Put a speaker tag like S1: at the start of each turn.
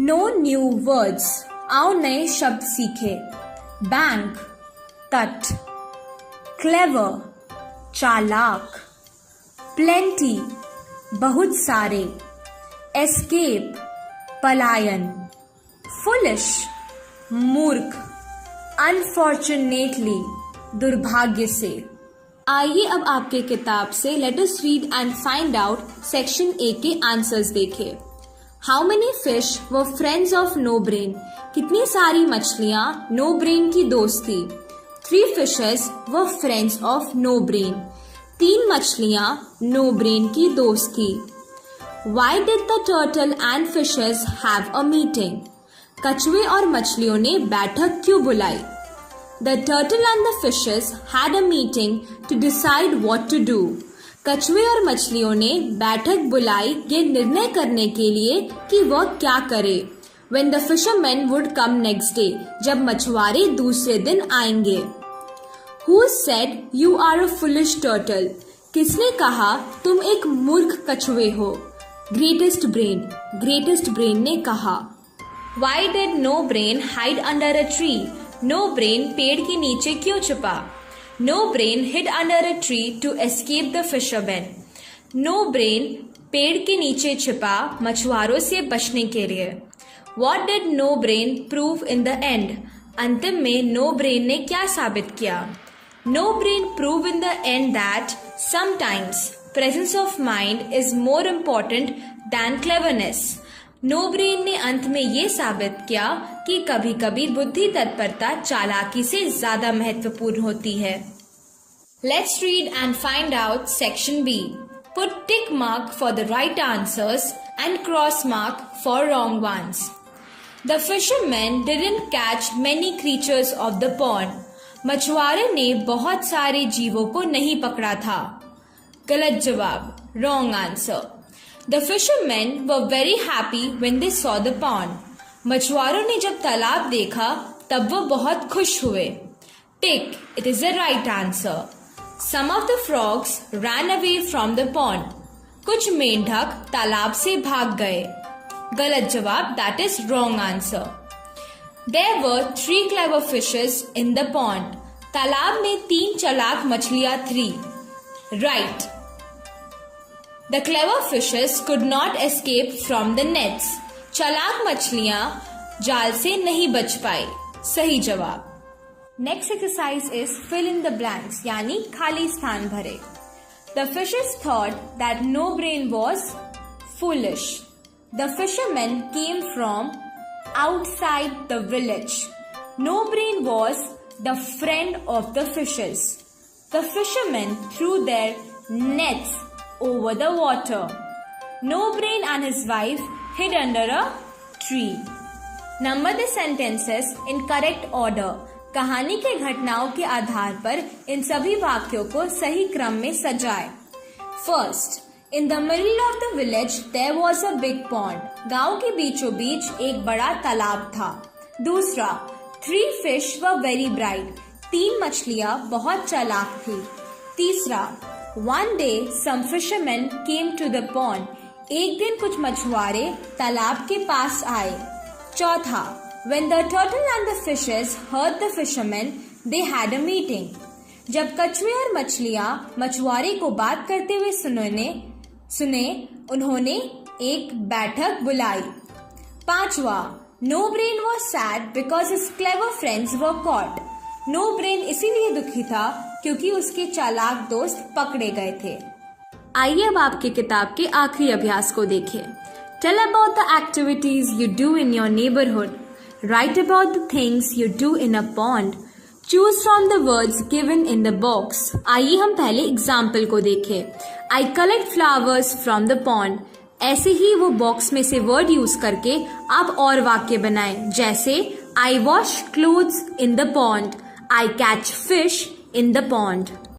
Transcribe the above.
S1: No new words, आओ नए शब्द सीखे। बैंक, तट। क्लेवर, चालाक। प्लेंटी, बहुत सारे। एस्केप, पलायन। फुलिश, मूर्ख। अनफॉर्चुनेटली, दुर्भाग्य से। आइए अब आपके किताब से let us read and find out section A के आंसर्स देखें। How many fish were friends of No Brain? कितनी सारी मछलियां नो ब्रेन की दोस्त थी। 3 fishes were friends of No Brain. 3 मछलियां नो ब्रेन की दोस्त थी। Why did the turtle and fishes have a meeting? कछुए और मछलियों ने बैठक क्यों बुलाई? The turtle and the fishes had a meeting to decide what to do. कछुए और मछलियों ने बैठक बुलाई ये निर्णय करने के लिए कि वह क्या करे। When the fishermen would come next day, जब मछुआरे दूसरे दिन आएंगे। Who said you are a foolish turtle? किसने कहा तुम एक मूर्ख कछुए हो? Greatest brain ने कहा। Why did no brain hide under a tree? No brain पेड़ के नीचे क्यों छुपा? No brain hid under a tree to escape the fishermen. No brain पेड़ के नीचे छिपा मछुआरों से बचने के लिए। What did no brain prove in the end? अंतिम में no brain ने क्या साबित किया? No brain proved in the end that sometimes presence of mind is more important than cleverness. No Brain ने अंत में ये साबित किया कि कभी कभी बुद्धि तत्परता चालाकी से ज्यादा महत्वपूर्ण होती है। Let's read and find out section B. Put tick mark for the right answers and cross mark for wrong ones. The fisherman didn't catch many creatures of the pond. मछुआरे ने बहुत सारे जीवों को नहीं पकड़ा था। गलत जवाब, wrong answer. The fishermen were very happy when they saw the pond. मछुआरों ने जब तालाब देखा तब वो बहुत खुश हुए। Tick, it is the right answer. Some of the frogs ran away from the pond. कुछ मेंढक तालाब से भाग गए। गलत जवाब, that is wrong answer. There were 3 clever fishes in the pond. तालाब में 3 चालाक मछलियां थी। Right. The clever fishes could not escape from the nets. चालाक मछलियां जाल से नहीं बच पाई। सही जवाब। Next exercise is fill in the blanks, यानी खाली स्थान भरे। The fishes thought that no brain was foolish. The fishermen came from outside the village. No brain was the friend of the fishes. The fishermen threw their nets over the water. No brain and his wife hid under a tree. Number the sentences in correct order. कहानी के घटनाओं के आधार पर इन सभी वाक्यों को सही क्रम में सजाएं। First, in the middle of the village there was a big pond. गांव के बीचों बीच एक बड़ा तालाब था। दूसरा, 3 fish were very bright. 3 मछलियां बहुत चालाक थी। तीसरा, One day some fishermen came to the pond. एक दिन कुछ मछुआरे तालाब के पास आए। चौथा, when the turtle and the fishes heard the fishermen, they had a meeting. जब कछुए और मछलियां मछुआरे को बात करते हुए सुने उन्होंने एक बैठक बुलाई। पांचवा, no brain was sad because his clever friends were caught. No Brain इसीलिए दुखी था क्योंकि उसके चालाक दोस्त पकड़े गए थे। आइए अब आपके किताब के आखिरी अभ्यास को देखें। Tell about the activities you do in your neighbourhood. Write about the things you do in a pond. Choose from the words given in the box. आइए हम पहले एग्जाम्पल को देखें। I collect flowers from the pond. ऐसे ही वो box में से वर्ड यूज करके आप और वाक्य बनाएं, जैसे I wash clothes in the pond. I catch fish in the pond.